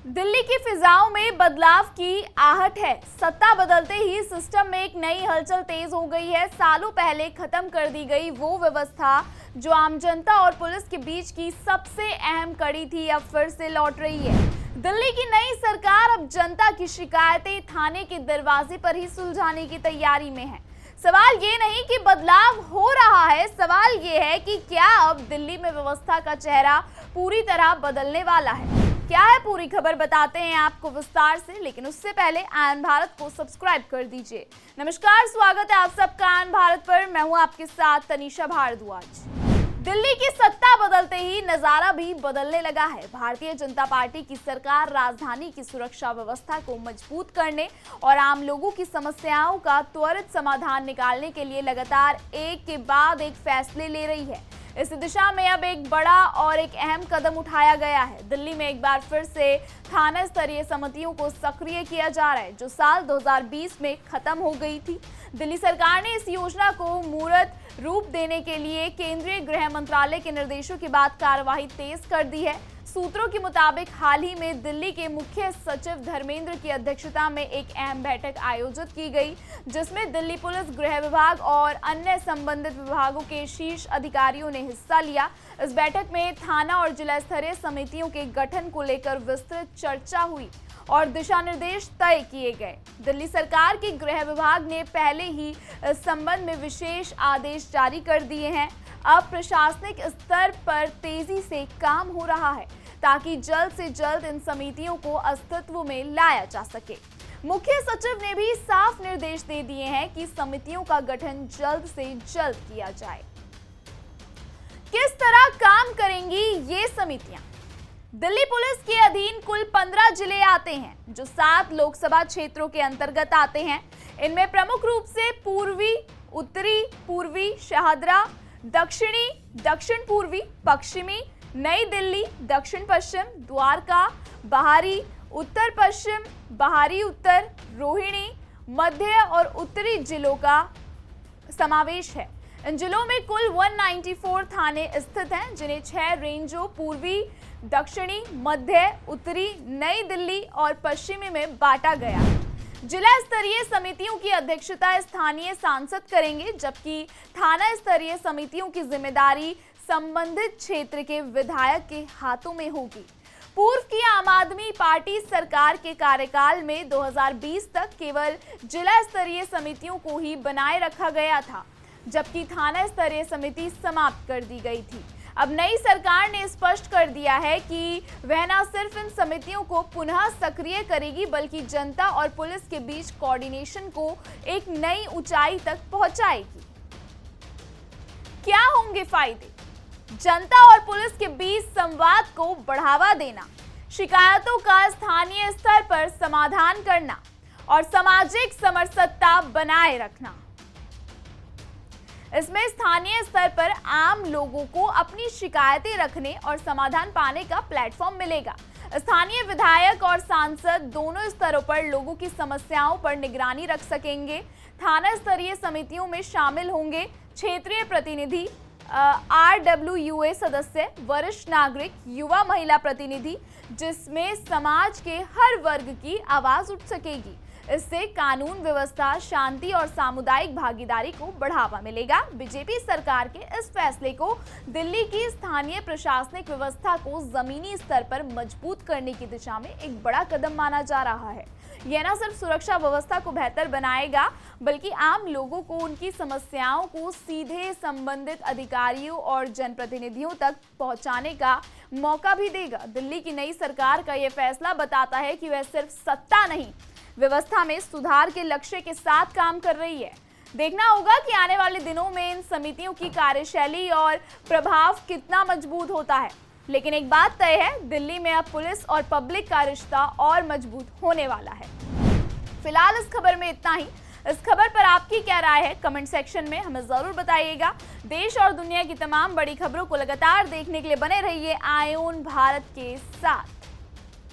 दिल्ली की फिजाओं में बदलाव की आहट है। सत्ता बदलते ही सिस्टम में एक नई हलचल तेज हो गई है। सालों पहले खत्म कर दी गई वो व्यवस्था जो आम जनता और पुलिस के बीच की सबसे अहम कड़ी थी, अब फिर से लौट रही है। दिल्ली की नई सरकार अब जनता की शिकायतें थाने के दरवाजे पर ही सुलझाने की तैयारी में है। सवाल ये नहीं कि बदलाव हो रहा है, सवाल ये है कि क्या अब दिल्ली में व्यवस्था का चेहरा पूरी तरह बदलने वाला है। क्या है पूरी खबर बताते हैं आपको विस्तार से, लेकिन उससे पहले आयन भारत को सब्सक्राइब कर दीजिए। नमस्कार, स्वागत है आप सबका आयन भारत पर। मैं हूं आपके साथ तनीषा भारद्वाज। दिल्ली की सत्ता बदलते ही नजारा भी बदलने लगा है। भारतीय जनता पार्टी की सरकार राजधानी की सुरक्षा व्यवस्था को मजबूत करने और आम लोगों की समस्याओं का त्वरित समाधान निकालने के लिए लगातार एक के बाद एक फैसले ले रही है। इस दिशा में अब एक बड़ा और एक अहम कदम उठाया गया है। दिल्ली में एक बार फिर से थाना स्तरीय समितियों को सक्रिय किया जा रहा है, जो साल 2020 में खत्म हो गई थी। दिल्ली सरकार ने इस योजना को मूर्त रूप देने के लिए केंद्रीय गृह मंत्रालय के निर्देशों के बाद कार्यवाही तेज कर दी है। सूत्रों के मुताबिक हाल ही में दिल्ली के मुख्य सचिव धर्मेंद्र की अध्यक्षता में एक अहम बैठक आयोजित की गई, जिसमें दिल्ली पुलिस, गृह विभाग और अन्य संबंधित विभागों के शीर्ष अधिकारियों ने हिस्सा लिया। इस बैठक में थाना और जिला स्तरीय समितियों के गठन को लेकर विस्तृत चर्चा हुई और दिशा निर्देश तय किए गए। दिल्ली सरकार के गृह विभाग ने पहले ही इस संबंध में विशेष आदेश जारी कर दिए हैं। अब प्रशासनिक स्तर पर तेजी से काम हो रहा है ताकि जल्द से जल्द इन समितियों को अस्तित्व में लाया जा सके। मुख्य सचिव ने भी साफ निर्देश दे दिए हैं कि समितियों का गठन जल्द से जल्द किया जाए। किस तरह काम करेंगी ये समितियां? दिल्ली पुलिस के अधीन कुल 15 जिले आते हैं, जो 7 लोकसभा क्षेत्रों के अंतर्गत आते हैं। इनमें प्रमुख रूप से पूर्वी, उत्तरी, पूर्वी, शाहदरा, दक्षिणी, दक्षिण पूर्वी, पश्चिमी, नई दिल्ली, दक्षिण पश्चिम, द्वारका, बाहरी, उत्तर पश्चिम, बाहरी उत्तर, रोहिणी, मध्य और उत्तरी जिलों का समावेश है। इन जिलों में कुल 194 थाने स्थित हैं, जिन्हें 6 रेंजों पूर्वी, दक्षिणी, मध्य, उत्तरी, नई दिल्ली और पश्चिमी में बांटा गया है। जिला स्तरीय समितियों की अध्यक्षता स्थानीय सांसद करेंगे, जबकि थाना स्तरीय समितियों की जिम्मेदारी संबंधित क्षेत्र के विधायक के हाथों में होगी। पूर्व की आम आदमी पार्टी सरकार के कार्यकाल में 2020 तक केवल जिला स्तरीय समितियों को ही बनाए रखा गया था, जबकि थाना स्तरीय समिति समाप्त कर दी गई थी। अब नई सरकार ने स्पष्ट कर दिया है कि वह न सिर्फ इन समितियों को पुनः सक्रिय करेगी, बल्कि जनता और पुलिस के बीच कोऑर्डिनेशन को एक नई ऊंचाई तक पहुंचाएगी। क्या होंगे फायदे? जनता और पुलिस के बीच संवाद को बढ़ावा देना, शिकायतों का स्थानीय स्तर पर समाधान करना और सामाजिक समरसता बनाए रखना। इसमें स्थानीय स्तर पर आम लोगों को अपनी शिकायतें रखने और समाधान पाने का प्लेटफॉर्म मिलेगा। स्थानीय विधायक और सांसद दोनों स्तरों पर लोगों की समस्याओं पर निगरानी रख सकेंगे। थाना स्तरीय समितियों में शामिल होंगे क्षेत्रीय प्रतिनिधि, RWUA सदस्य, वरिष्ठ नागरिक, युवा महिला प्रतिनिधि, जिसमें समाज के हर वर्ग की आवाज उठ सकेगी। इससे कानून व्यवस्था, शांति और सामुदायिक भागीदारी को बढ़ावा मिलेगा। बीजेपी सरकार के इस फैसले को दिल्ली की स्थानीय प्रशासनिक व्यवस्था को जमीनी स्तर पर मजबूत करने की दिशा में एक बड़ा कदम माना जा रहा है। यह न सिर्फ सुरक्षा व्यवस्था को बेहतर बनाएगा, बल्कि आम लोगों को उनकी समस्याओं को सीधे संबंधित अधिकारियों और जनप्रतिनिधियों तक पहुंचाने का मौका भी देगा। दिल्ली की नई सरकार का यह फैसला बताता है कि वह सिर्फ सत्ता नहीं, व्यवस्था में सुधार के लक्ष्य के साथ काम कर रही है। देखना होगा कि आने वाले दिनों में इन समितियों की कार्यशैली और प्रभाव कितना मजबूत होता है। लेकिन एक बात तय है, दिल्ली में अब पुलिस और पब्लिक का रिश्ता और मजबूत होने वाला है। फिलहाल इस खबर में इतना ही। इस खबर पर आपकी क्या राय है, कमेंट सेक्शन में हमें जरूर बताइएगा। देश और दुनिया की तमाम बड़ी खबरों को लगातार देखने के लिए बने रहिए आयन भारत के साथ।